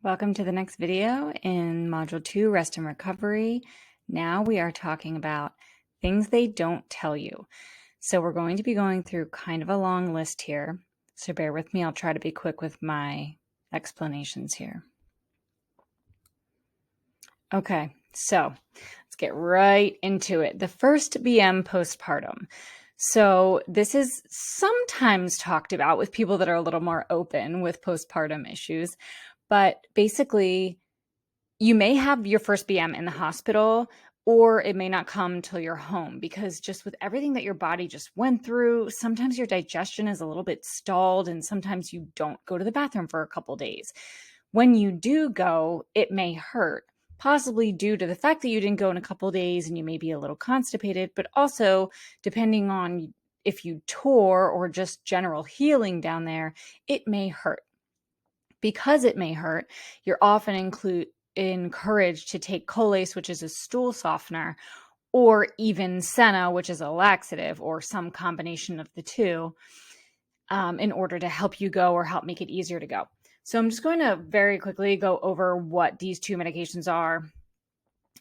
Welcome to the next video in Module 2, Rest and Recovery. Now we are talking about things they don't tell you. So we're going to be going through kind of a long list here. So bear with me. I'll try to be quick with my explanations here. Okay, so let's get right into it. The first BM postpartum. So this is sometimes talked about with people that are a little more open with postpartum issues. But basically, you may have your first BM in the hospital, or it may not come till you're home, because just with everything that your body just went through, sometimes your digestion is a little bit stalled, and sometimes you don't go to the bathroom for a couple days. When you do go, it may hurt, possibly due to the fact that you didn't go in a couple days and you may be a little constipated, but also depending on if you tore or just general healing down there, it may hurt. Because it may hurt, you're often encouraged to take Colace, which is a stool softener, or even Senna, which is a laxative, or some combination of the two, in order to help you go or help make it easier to go. So I'm just going to very quickly go over what these two medications are.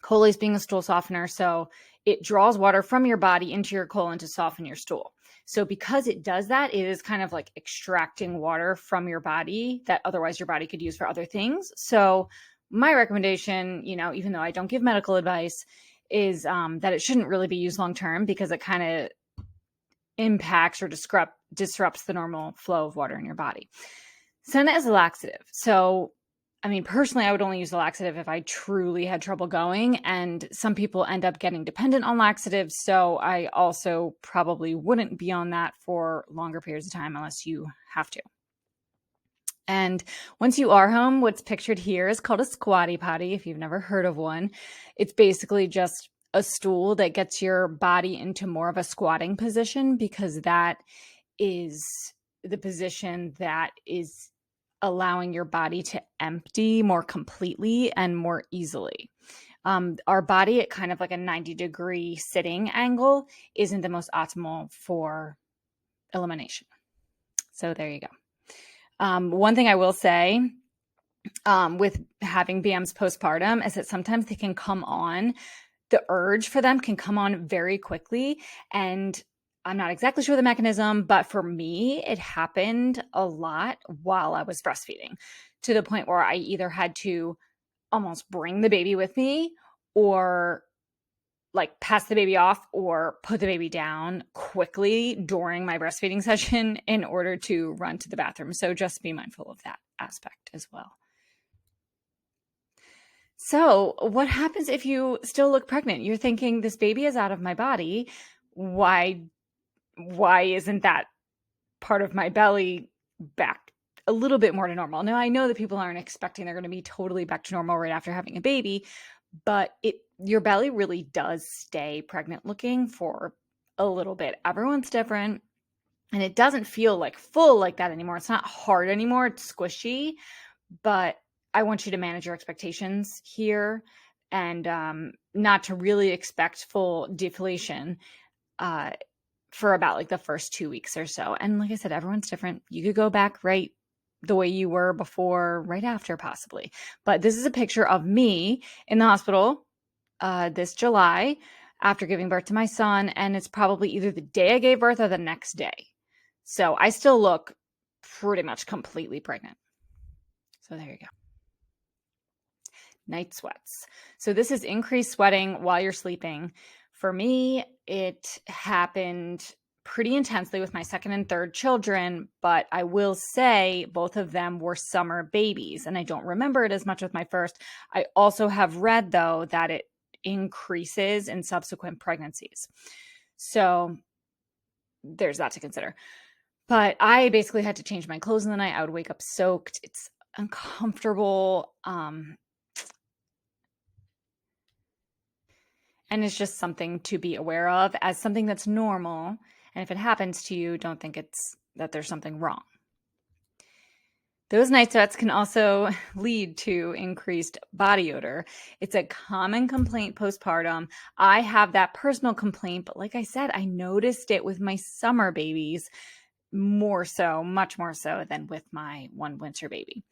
Colace being a stool softener, so it draws water from your body into your colon to soften your stool. So because it does that, it is kind of like extracting water from your body that otherwise your body could use for other things. So my recommendation, even though I don't give medical advice, is that it shouldn't really be used long-term, because it kind of impacts or disrupts the normal flow of water in your body. Senna is a laxative. So personally, I would only use a laxative if I truly had trouble going, and some people end up getting dependent on laxatives, so I also probably wouldn't be on that for longer periods of time unless you have to. And once you are home, what's pictured here is called a squatty potty, if you've never heard of one. It's basically just a stool that gets your body into more of a squatting position, because that is the position that is allowing your body to empty more completely and more easily. Our body at kind of like a 90-degree sitting angle isn't the most optimal for elimination. So there you go. One thing I will say with having BMs postpartum is that sometimes they can come on, the urge for them can come on very quickly, and I'm not exactly sure the mechanism, but for me, it happened a lot while I was breastfeeding, to the point where I either had to almost bring the baby with me, or like pass the baby off, or put the baby down quickly during my breastfeeding session in order to run to the bathroom. So just be mindful of that aspect as well. So what happens if you still look pregnant? You're thinking, this baby is out of my body. Why isn't that part of my belly back a little bit more to normal? Now, I know that people aren't expecting they're going to be totally back to normal right after having a baby, but your belly really does stay pregnant looking for a little bit. Everyone's different, and it doesn't feel like full like that anymore. It's not hard anymore. It's squishy, but I want you to manage your expectations here, and not to really expect full deflation for about like the first 2 weeks or so. And like I said, everyone's different. You could go back right the way you were before, right after possibly. But this is a picture of me in the hospital this July after giving birth to my son. And it's probably either the day I gave birth or the next day. So I still look pretty much completely pregnant. So there you go. Night sweats. So this is increased sweating while you're sleeping. For me, it happened pretty intensely with my second and third children, but I will say both of them were summer babies, and I don't remember it as much with my first. I also have read, though, that it increases in subsequent pregnancies. So there's that to consider. But I basically had to change my clothes in the night. I would wake up soaked. It's uncomfortable. And it's just something to be aware of as something that's normal. And if it happens to you, don't think that there's something wrong. Those night sweats can also lead to increased body odor. It's a common complaint postpartum. I have that personal complaint, but like I said, I noticed it with my summer babies more so, much more so than with my one winter baby.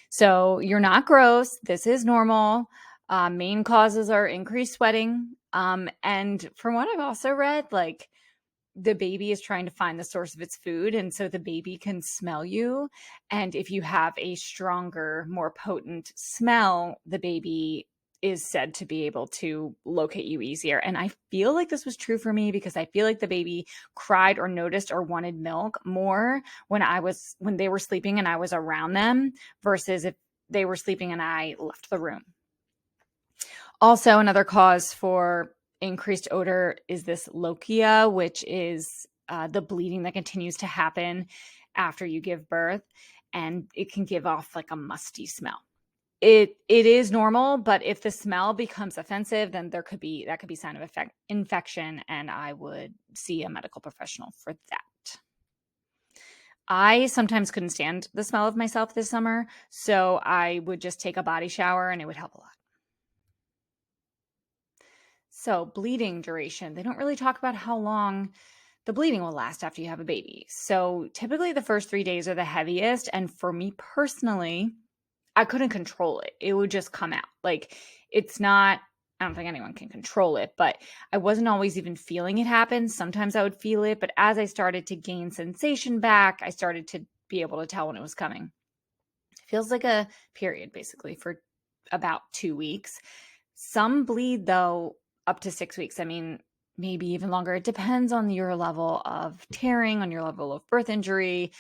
So you're not gross. This is normal. Main causes are increased sweating. And from what I've also read, like the baby is trying to find the source of its food. And so the baby can smell you. And if you have a stronger, more potent smell, the baby is said to be able to locate you easier. And I feel like this was true for me because I feel like the baby cried or noticed or wanted milk more when they were sleeping and I was around them versus if they were sleeping and I left the room. Also, another cause for increased odor is this lochia, which is the bleeding that continues to happen after you give birth, and it can give off like a musty smell. It is normal, but if the smell becomes offensive, then that could be sign of infection, and I would see a medical professional for that. I sometimes couldn't stand the smell of myself this summer, so I would just take a body shower and it would help a lot. So bleeding duration, they don't really talk about how long the bleeding will last after you have a baby. So typically the first 3 days are the heaviest. And for me personally, I couldn't control it. It would just come out. Like it's not, I don't think anyone can control it, but I wasn't always even feeling it happen. Sometimes I would feel it, but as I started to gain sensation back, I started to be able to tell when it was coming. It feels like a period basically for about 2 weeks. Some bleed though up to 6 weeks. I mean, maybe even longer. It depends on your level of tearing, on your level of birth injury,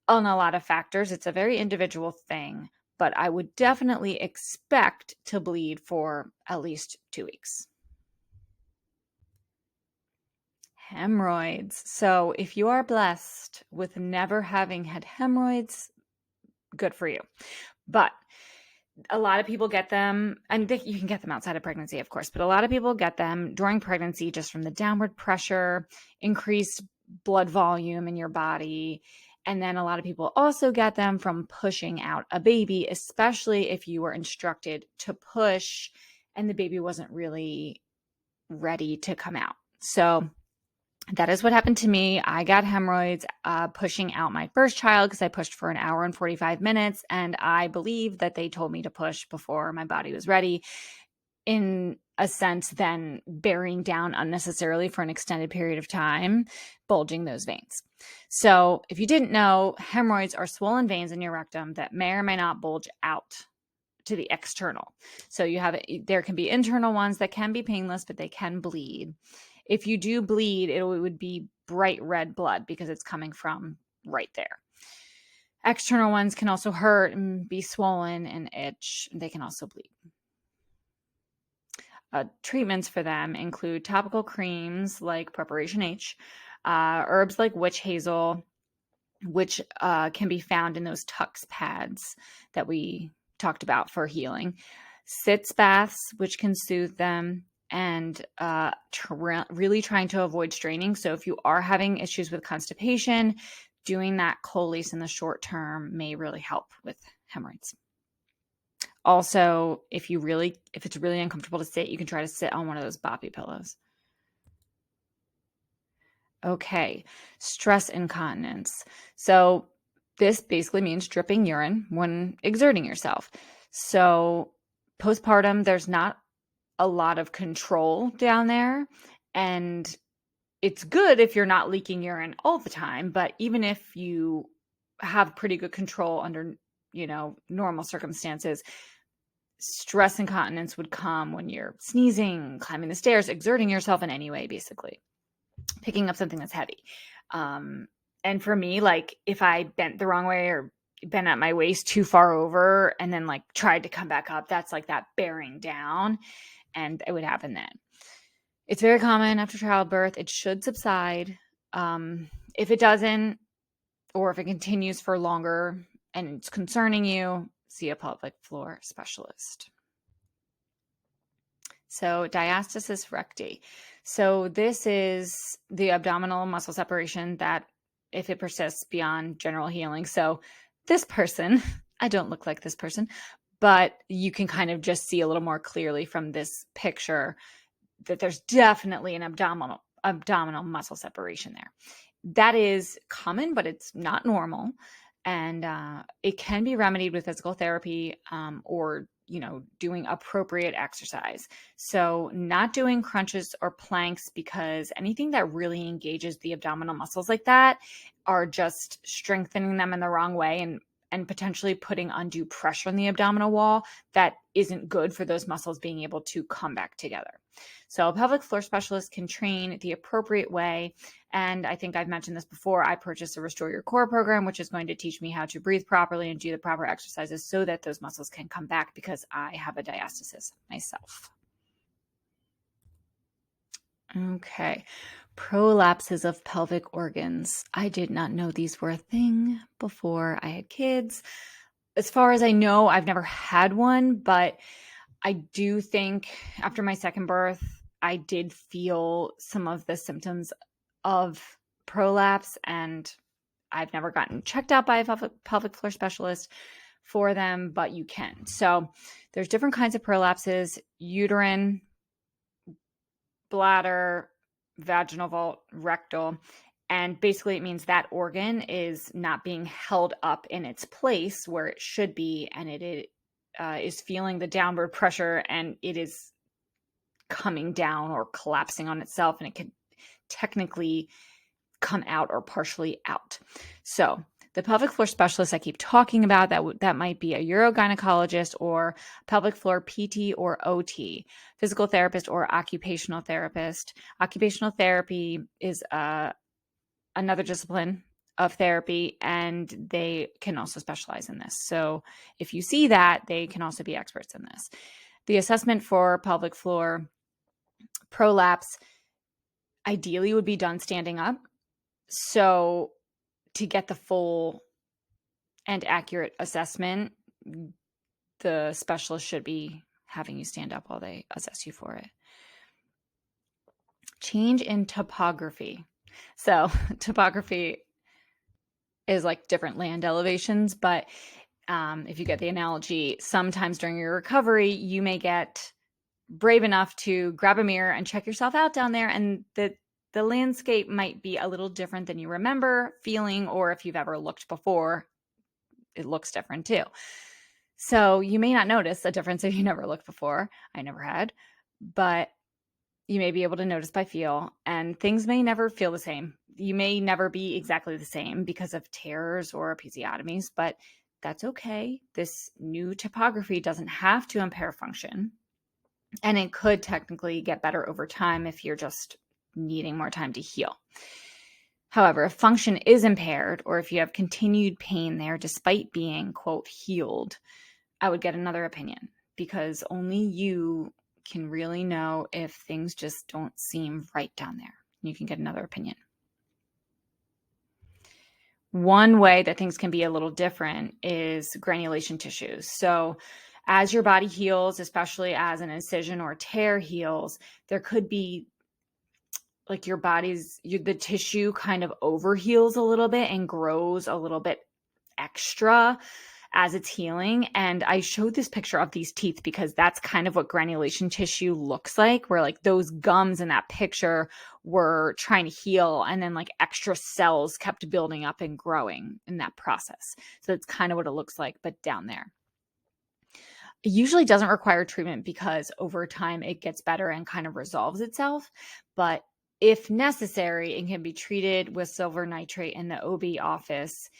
on a lot of factors. It's a very individual thing, but I would definitely expect to bleed for at least 2 weeks. Hemorrhoids. So if you are blessed with never having had hemorrhoids, good for you. But a lot of people get them, and you can get them outside of pregnancy, of course, but a lot of people get them during pregnancy just from the downward pressure, increased blood volume in your body. And then a lot of people also get them from pushing out a baby, especially if you were instructed to push and the baby wasn't really ready to come out. So that is what happened to me. I got hemorrhoids pushing out my first child because I pushed for an hour and 45 minutes. And I believe that they told me to push before my body was ready, in a sense, then bearing down unnecessarily for an extended period of time, bulging those veins. So if you didn't know, hemorrhoids are swollen veins in your rectum that may or may not bulge out to the external. So there can be internal ones that can be painless, but they can bleed. If you do bleed, it would be bright red blood because it's coming from right there. External ones can also hurt and be swollen and itch. They can also bleed. Treatments for them include topical creams like Preparation H, herbs like witch hazel, which can be found in those Tux pads that we talked about for healing, sitz baths, which can soothe them, and really trying to avoid straining. So if you are having issues with constipation, doing that Colase in the short term may really help with hemorrhoids. Also, if it's really uncomfortable to sit, you can try to sit on one of those boppy pillows. Okay, stress incontinence. So this basically means dripping urine when exerting yourself. So postpartum, there's not a lot of control down there, and it's good if you're not leaking urine all the time, but even if you have pretty good control under, normal circumstances, stress incontinence would come when you're sneezing, climbing the stairs, exerting yourself in any way, basically picking up something that's heavy. And for me, like if I bent the wrong way or bent at my waist too far over and then like tried to come back up, that's like that bearing down, and it would happen then. It's very common after childbirth. It should subside. If it doesn't, or if it continues for longer and it's concerning you, see a pelvic floor specialist. So diastasis recti. So this is the abdominal muscle separation that if it persists beyond general healing. So this person, I don't look like this person, but you can kind of just see a little more clearly from this picture that there's definitely an abdominal muscle separation there. that is common, but it's not normal. And it can be remedied with physical therapy or, doing appropriate exercise. So not doing crunches or planks, because anything that really engages the abdominal muscles like that are just strengthening them in the wrong way and potentially putting undue pressure on the abdominal wall that isn't good for those muscles being able to come back together. So a pelvic floor specialist can train the appropriate way. And I think I've mentioned this before. I purchased a Restore Your Core program, which is going to teach me how to breathe properly and do the proper exercises so that those muscles can come back, because I have a diastasis myself. Okay. Prolapses of pelvic organs. I did not know these were a thing before I had kids. As far as I know, I've never had one, but I do think after my second birth, I did feel some of the symptoms of prolapse, and I've never gotten checked out by a pelvic floor specialist for them, but you can. So there's different kinds of prolapses: uterine, bladder, vaginal vault, rectal. And basically it means that organ is not being held up in its place where it should be, and it is feeling the downward pressure, and it is coming down or collapsing on itself, and it could technically come out or partially out. So the pelvic floor specialist I keep talking about, that might be a urogynecologist or pelvic floor PT or OT, physical therapist or occupational therapist. Occupational therapy is another discipline of therapy, and they can also specialize in this. So if you see that, they can also be experts in this. The assessment for pelvic floor prolapse ideally would be done standing up. So to get the full and accurate assessment, the specialist should be having you stand up while they assess you for it. Change in topography. So topography is like different land elevations, but if you get the analogy, sometimes during your recovery, you may get brave enough to grab a mirror and check yourself out down there, and the landscape might be a little different than you remember feeling, or if you've ever looked before, it looks different too. So you may not notice a difference if you never looked before. I never had, but you may be able to notice by feel, and things may never feel the same. You may never be exactly the same because of tears or episiotomies, but that's okay. This new topography doesn't have to impair function, and it could technically get better over time if you're just needing more time to heal. However, if function is impaired, or if you have continued pain there despite being, quote, healed, I would get another opinion, because only you can really know if things just don't seem right down there. You can get another opinion. One way that things can be a little different is granulation tissues. So as your body heals, especially as an incision or tear heals, there could be like the tissue kind of overheals a little bit and grows a little bit extra as it's healing. And I showed this picture of these teeth because that's kind of what granulation tissue looks like, where like those gums in that picture were trying to heal, and then like extra cells kept building up and growing in that process. So that's kind of what it looks like, but down there. It usually doesn't require treatment because over time it gets better and kind of resolves itself. But if necessary, it can be treated with silver nitrate in the OB office.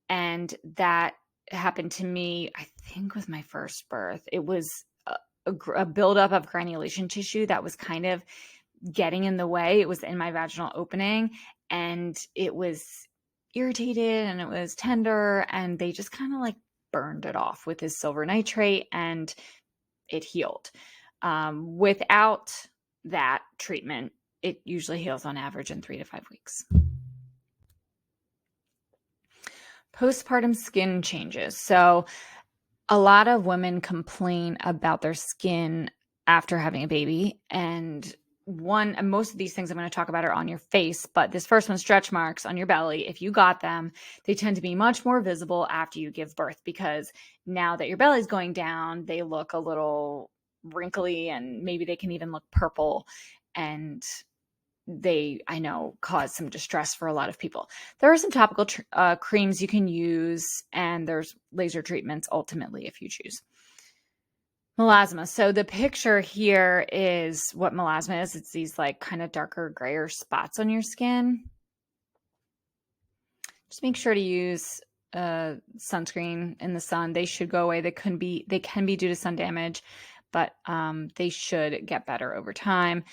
And that happened to me, I think, with my first birth. It was a buildup of granulation tissue that was kind of getting in the way. It was in my vaginal opening, and it was irritated and it was tender, and they just kind of like burned it off with his silver nitrate, and it healed. Without that treatment, it usually heals on average in 3 to 5 weeks. Postpartum skin changes. So a lot of women complain about their skin after having a baby. And most of these things I'm going to talk about are on your face, but this first one, stretch marks on your belly, if you got them, they tend to be much more visible after you give birth, because now that your belly's going down, they look a little wrinkly, and maybe they can even look purple. And they, I know, cause some distress for a lot of people. There are some topical creams you can use, and there's laser treatments ultimately if you choose. Melasma. So the picture here is what melasma is. It's these like kind of darker, grayer spots on your skin. Just make sure to use sunscreen in the sun. They should go away. They can be due to sun damage, but they should get better over time.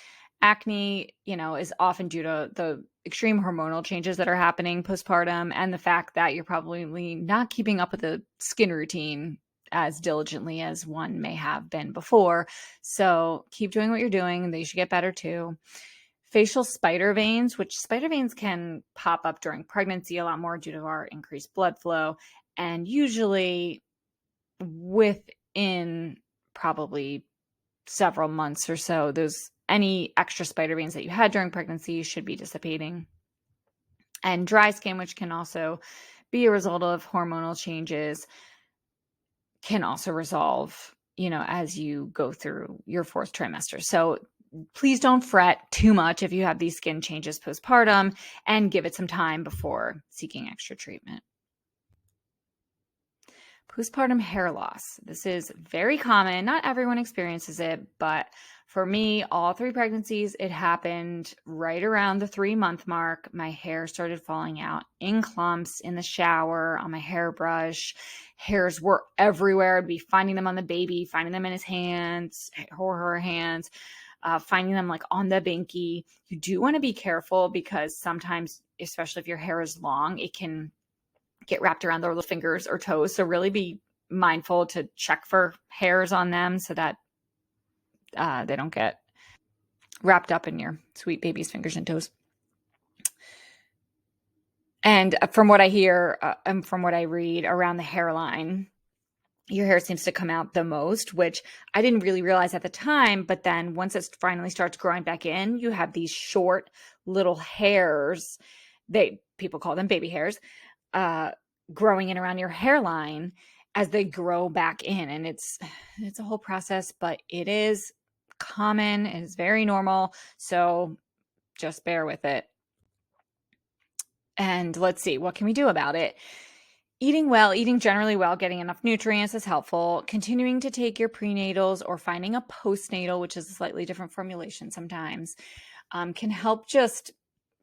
Acne, is often due to the extreme hormonal changes that are happening postpartum, and the fact that you're probably not keeping up with the skin routine as diligently as one may have been before. So keep doing what you're doing. They should get better too. Facial spider veins, which spider veins can pop up during pregnancy a lot more due to our increased blood flow, and usually within probably several months or so, any extra spider veins that you had during pregnancy should be dissipating. And dry skin, which can also be a result of hormonal changes, can also resolve, as you go through your fourth trimester. So please don't fret too much if you have these skin changes postpartum, and give it some time before seeking extra treatment. Postpartum hair loss. This is very common. Not everyone experiences it, but for me, all 3 pregnancies, it happened right around the 3-month mark. My hair started falling out in clumps in the shower, on my hairbrush. Hairs were everywhere. I'd be finding them on the baby, finding them in his hands or her hands, finding them like on the binky. You do want to be careful because sometimes, especially if your hair is long, it can get wrapped around their little fingers or toes. So really be mindful to check for hairs on them so that they don't get wrapped up in your sweet baby's fingers and toes. And from what I hear and from what I read, around the hairline, your hair seems to come out the most, which I didn't really realize at the time. But then once it finally starts growing back in, you have these short little hairs. People call them baby hairs, growing in around your hairline as they grow back in. And it's a whole process, but it is common. It is very normal. So just bear with it. And let's see, what can we do about it? Eating well, eating generally well, getting enough nutrients is helpful. Continuing to take your prenatals or finding a postnatal, which is a slightly different formulation sometimes, can help just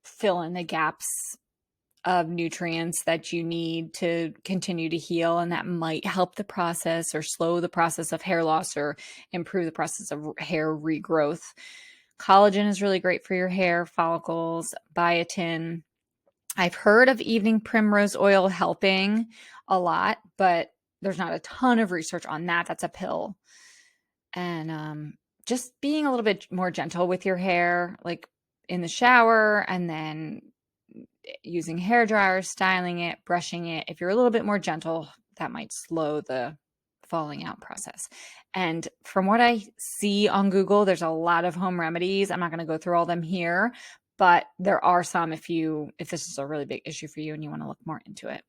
fill in the gaps of nutrients that you need to continue to heal. And that might help the process or slow the process of hair loss or improve the process of hair regrowth. Collagen is really great for your hair follicles. Biotin. I've heard of evening primrose oil helping a lot, but there's not a ton of research on that. That's a pill. And just being a little bit more gentle with your hair, like in the shower, and then using hair dryers, styling it, brushing it. If you're a little bit more gentle, that might slow the falling out process. And from what I see on Google, there's a lot of home remedies. I'm not going to go through all them here, but there are some if this is a really big issue for you and you want to look more into it.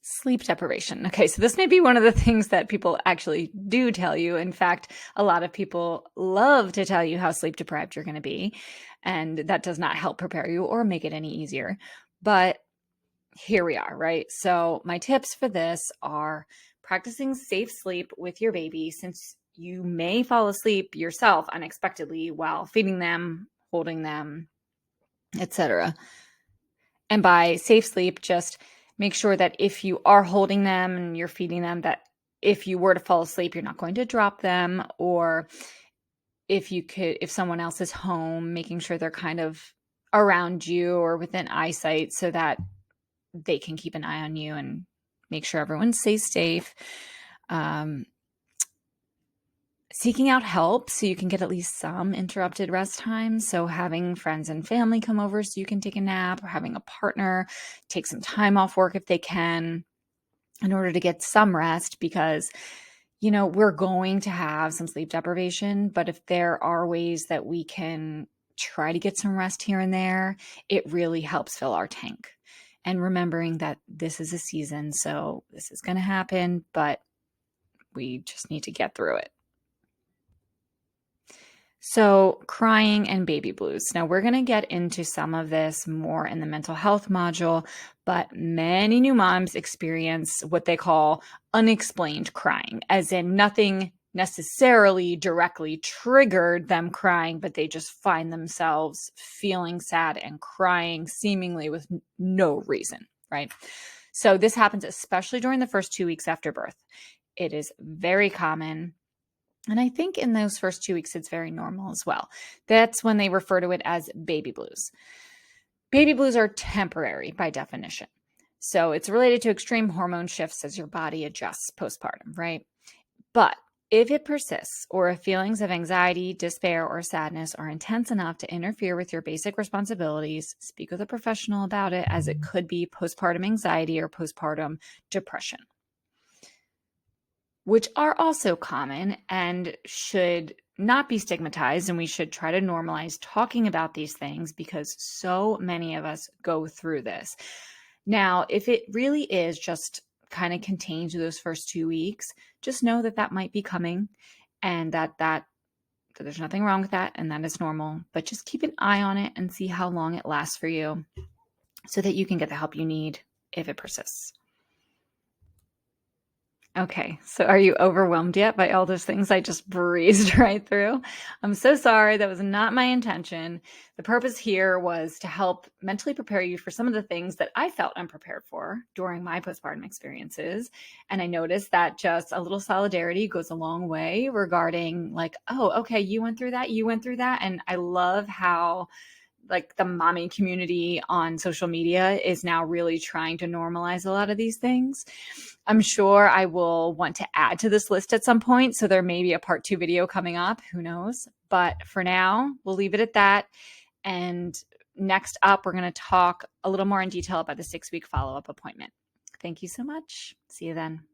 Sleep deprivation. Okay, so this may be one of the things that people actually do tell you. In fact, a lot of people love to tell you how sleep deprived you're going to be, and that does not help prepare you or make it any easier. But here we are, right? So my tips for this are practicing safe sleep with your baby, since you may fall asleep yourself unexpectedly while feeding them, holding them, etc. And by safe sleep, just make sure that if you are holding them and you're feeding them, that if you were to fall asleep, you're not going to drop them. Or if someone else is home, making sure they're kind of around you or within eyesight so that they can keep an eye on you and make sure everyone stays safe. Seeking out help so you can get at least some interrupted rest time. So having friends and family come over so you can take a nap, or having a partner take some time off work if they can, in order to get some rest, because we're going to have some sleep deprivation. But if there are ways that we can try to get some rest here and there, it really helps fill our tank. And remembering that this is a season, so this is going to happen, but we just need to get through it. So, crying and baby blues. Now, we're going to get into some of this more in the mental health module, but many new moms experience what they call unexplained crying, as in nothing necessarily directly triggered them crying, but they just find themselves feeling sad and crying seemingly with no reason, right? So, this happens especially during the first 2 weeks after birth. It is very common. And I think in those first 2 weeks, it's very normal as well. That's when they refer to it as baby blues. Baby blues are temporary by definition. So it's related to extreme hormone shifts as your body adjusts postpartum, right? But if it persists, or if feelings of anxiety, despair, or sadness are intense enough to interfere with your basic responsibilities, speak with a professional about it, as it could be postpartum anxiety or postpartum depression, which are also common and should not be stigmatized. And we should try to normalize talking about these things because so many of us go through this. Now, if it really is just kind of contained to those first 2 weeks, just know that that might be coming, and that there's nothing wrong with that, and that is normal. But just keep an eye on it and see how long it lasts for you so that you can get the help you need if it persists. Okay, so are you overwhelmed yet by all those things I just breezed right through? I'm so sorry. That was not my intention. The purpose here was to help mentally prepare you for some of the things that I felt unprepared for during my postpartum experiences. And I noticed that just a little solidarity goes a long way regarding, like, oh, okay, you went through that, you went through that. And I love how, like, the mommy community on social media is now really trying to normalize a lot of these things. I'm sure I will want to add to this list at some point, so there may be a part 2 video coming up. Who knows? But for now, we'll leave it at that. And next up, we're going to talk a little more in detail about the 6-week follow-up appointment. Thank you so much. See you then.